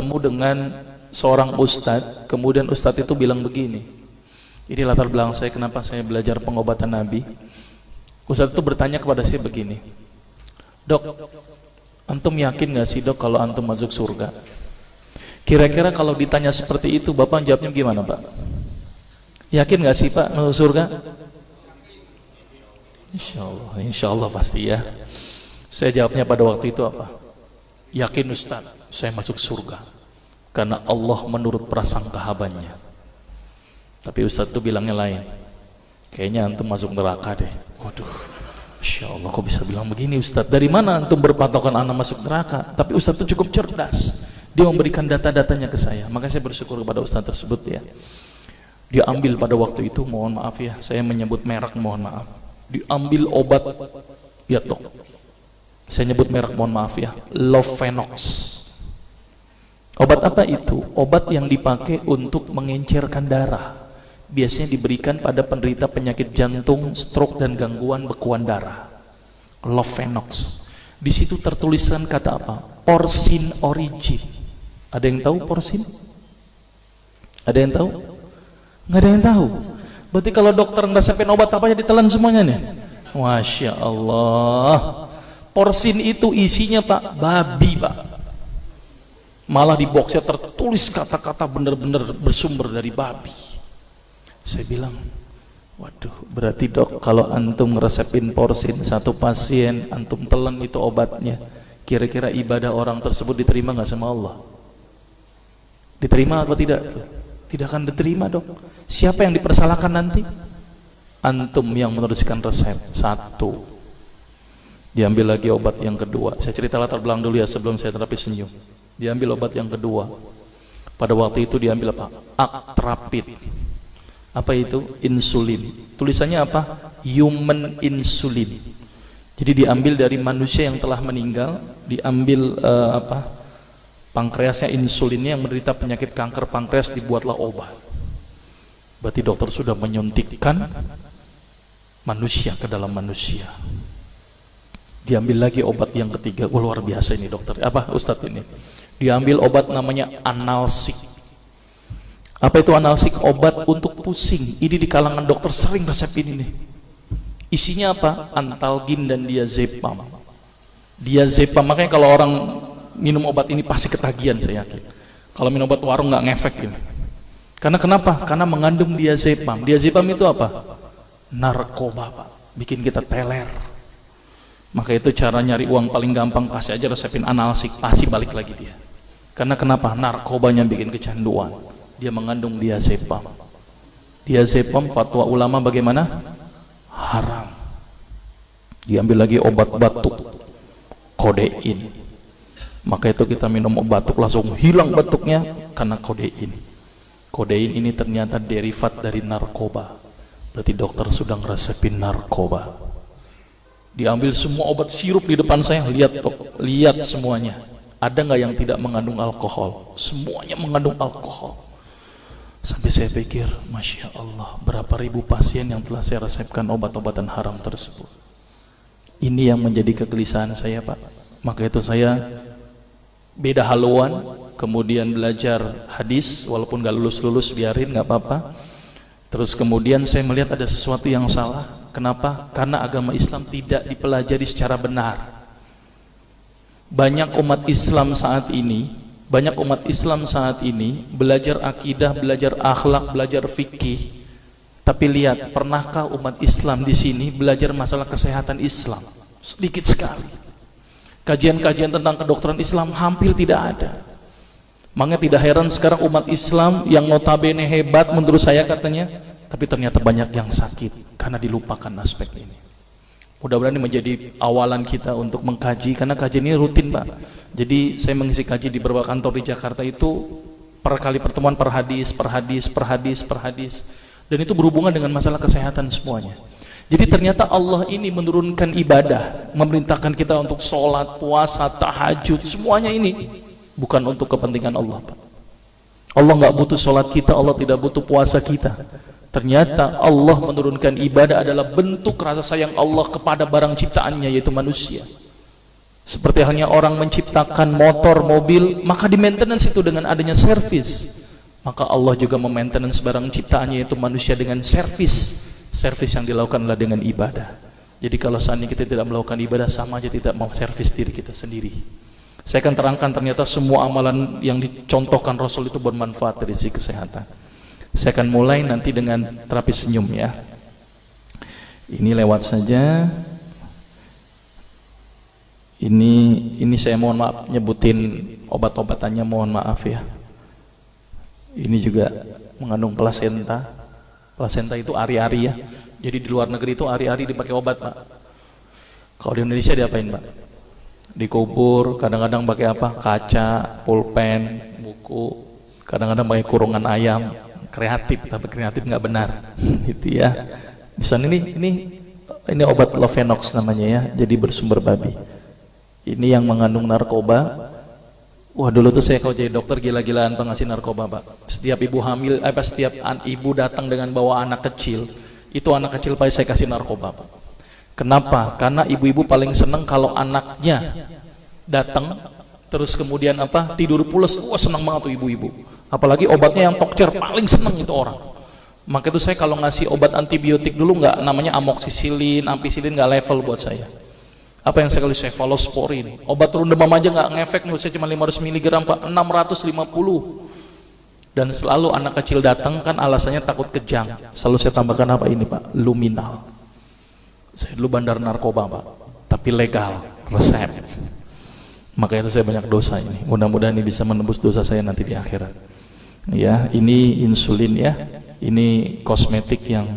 bertemu dengan seorang ustadz, kemudian ustadz itu bilang begini. Ini latar belakang saya kenapa saya belajar pengobatan Nabi. Ustadz itu bertanya kepada saya begini, "Dok, antum yakin gak sih dok kalau antum masuk surga?" Kira-kira kalau ditanya seperti itu, Bapak jawabnya gimana Pak? Yakin gak sih Pak masuk surga? Insya Allah pasti ya. Saya jawabnya pada waktu itu apa? Yakin Ustaz, saya masuk surga karena Allah menurut prasangka hambanya. Tapi Ustaz itu bilangnya lain. Kayaknya antum masuk neraka deh. Waduh, Masya Allah kok bisa bilang begini Ustaz? Dari mana antum berpatokan anak masuk neraka? Tapi Ustaz itu cukup cerdas. Dia memberikan data-datanya ke saya. Maka saya bersyukur kepada Ustaz tersebut ya. Dia ambil pada waktu itu, mohon maaf ya, saya menyebut merek, mohon maaf. Diambil obat, ya dok. Saya nyebut merek, mohon maaf ya, Lovenox. Obat apa itu? Obat yang dipakai untuk mengencerkan darah. Biasanya diberikan pada penderita penyakit jantung, stroke dan gangguan bekuan darah. Lovenox. Di situ tertuliskan kata apa? Porsin origin. Ada yang tahu porsin? Ada yang tahu? Nggak ada yang tahu. Berarti kalau dokter ngeresepin obat apa aja ditelan semuanya nih. Masya Allah. Porsin itu isinya Pak, babi Pak. Malah di boxnya tertulis kata-kata bener-bener bersumber dari babi. Saya bilang, waduh, berarti dok kalau antum ngeresepin porsin satu pasien, antum telan itu obatnya, kira-kira ibadah orang tersebut diterima nggak sama Allah? Diterima atau tidak? Tidak akan diterima dok. Siapa yang dipersalahkan nanti? Antum yang menuliskan resep. Satu. Diambil lagi obat yang kedua. Saya cerita latar belakang dulu ya sebelum saya terapi senyum. Diambil obat yang kedua. Pada waktu itu diambil apa? Actrapid. Apa itu? Insulin. Tulisannya apa? Human insulin. Jadi diambil dari manusia yang telah meninggal. Diambil pankreasnya, insulinnya, yang menderita penyakit kanker pankreas, dibuatlah obat. Berarti dokter sudah menyuntikkan manusia ke dalam manusia. Diambil lagi obat yang ketiga. Luar biasa ini dokter. Apa Ustadz ini? Diambil obat namanya analsik. Apa itu analsik? Obat untuk pusing. Ini di kalangan dokter sering resep ini nih. Isinya apa? Antalgin dan diazepam. Diazepam, makanya kalau orang minum obat ini pasti ketagihan, saya yakin. Kalau minum obat warung nggak ngefek ini. Karena kenapa? Karena mengandung diazepam. Diazepam itu apa? Narkoba Pak. Bikin kita teler. Maka itu cara nyari uang paling gampang, kasih aja resepin analsik, pasti balik lagi dia. Karena kenapa? Narkobanya bikin kecanduan. Dia mengandung diazepam. Diazepam fatwa ulama bagaimana? Haram. Diambil lagi obat batuk, kodein. Maka itu kita minum obat batuk langsung hilang batuknya karena kodein. Kodein ini ternyata derivat dari narkoba. Berarti dokter sudah ngeresepin narkoba. Diambil semua obat sirup di depan saya, lihat dok, lihat semuanya. Ada nggak yang tidak mengandung alkohol? Semuanya mengandung alkohol. Sampai saya pikir, Masya Allah, berapa ribu pasien yang telah saya resepkan obat-obatan haram tersebut. Ini yang menjadi kegelisahan saya Pak. Maka itu saya beda haluan, kemudian belajar hadis, walaupun gak lulus-lulus biarin, gak apa-apa. Terus kemudian saya melihat ada sesuatu yang salah. Kenapa? Karena agama Islam tidak dipelajari secara benar. Banyak umat Islam saat ini belajar akidah, belajar akhlak, belajar fikih. Tapi lihat, pernahkah umat Islam di sini belajar masalah kesehatan Islam? Sedikit sekali. Kajian-kajian tentang kedokteran Islam hampir tidak ada. Makanya tidak heran sekarang umat Islam yang notabene hebat menurut saya katanya, tapi ternyata banyak yang sakit karena dilupakan aspek ini. Mudah-mudahan ini menjadi awalan kita untuk mengkaji, karena kajian ini rutin Pak. Jadi saya mengisi kaji di beberapa kantor di Jakarta itu per kali pertemuan, per hadis. Dan itu berhubungan dengan masalah kesehatan semuanya. Jadi ternyata Allah ini menurunkan ibadah, memerintahkan kita untuk sholat, puasa, tahajud, semuanya ini bukan untuk kepentingan Allah Pak. Allah nggak butuh sholat kita, Allah tidak butuh puasa kita. Ternyata Allah menurunkan ibadah adalah bentuk rasa sayang Allah kepada barang ciptaannya, yaitu manusia. Seperti halnya orang menciptakan motor, mobil, maka di maintenance itu dengan adanya servis. Maka Allah juga memaintenance barang ciptaannya, yaitu manusia, dengan servis. Servis yang dilakukan adalah dengan ibadah. Jadi kalau saat ini kita tidak melakukan ibadah, sama aja tidak mau servis diri kita sendiri. Saya akan terangkan ternyata semua amalan yang dicontohkan Rasul itu bermanfaat dari sisi kesehatan. Saya akan mulai nanti dengan terapi senyum ya. Ini lewat saja. Ini saya mohon maaf nyebutin obat-obatannya, mohon maaf ya. Ini juga mengandung plasenta. Plasenta itu ari-ari ya. Jadi di luar negeri itu ari-ari dipakai obat, Pak. Kalau di Indonesia diapain, Pak? Dikubur, kadang-kadang pakai apa? Kaca, pulpen, buku, kadang-kadang pakai kurungan ayam. Kreatif, tapi kreatif nggak benar. Gitu ya. Di sana ini obat Lovenox namanya ya. Jadi bersumber babi. Ini yang mengandung narkoba. Wah, dulu tuh saya kalau jadi dokter gila-gilaan pengasih narkoba, Pak. Setiap ibu hamil, setiap ibu datang dengan bawa anak kecil, itu anak kecil pasti saya kasih narkoba, Pak. Kenapa? Karena ibu-ibu paling seneng kalau anaknya datang terus kemudian tidur pules. Wah, seneng banget tuh ibu-ibu. Apalagi obatnya yang tokcer, paling seneng itu orang. Maka itu saya kalau ngasih obat antibiotik dulu nggak namanya amoxicillin, ampicillin, nggak level buat saya. Apa yang saya kali cefalosporin, obat turun demam aja nggak ngefek, menurut saya cuma 500 mg, Pak, 650. Dan selalu anak kecil datang kan alasannya takut kejang. Selalu saya tambahkan apa ini, Pak? Luminal. Saya dulu bandar narkoba, Pak, tapi legal, resep. Makanya itu saya banyak dosa ini. Mudah-mudahan ini bisa menembus dosa saya nanti di akhirat. Ya, ini insulin ya. Ini kosmetik yang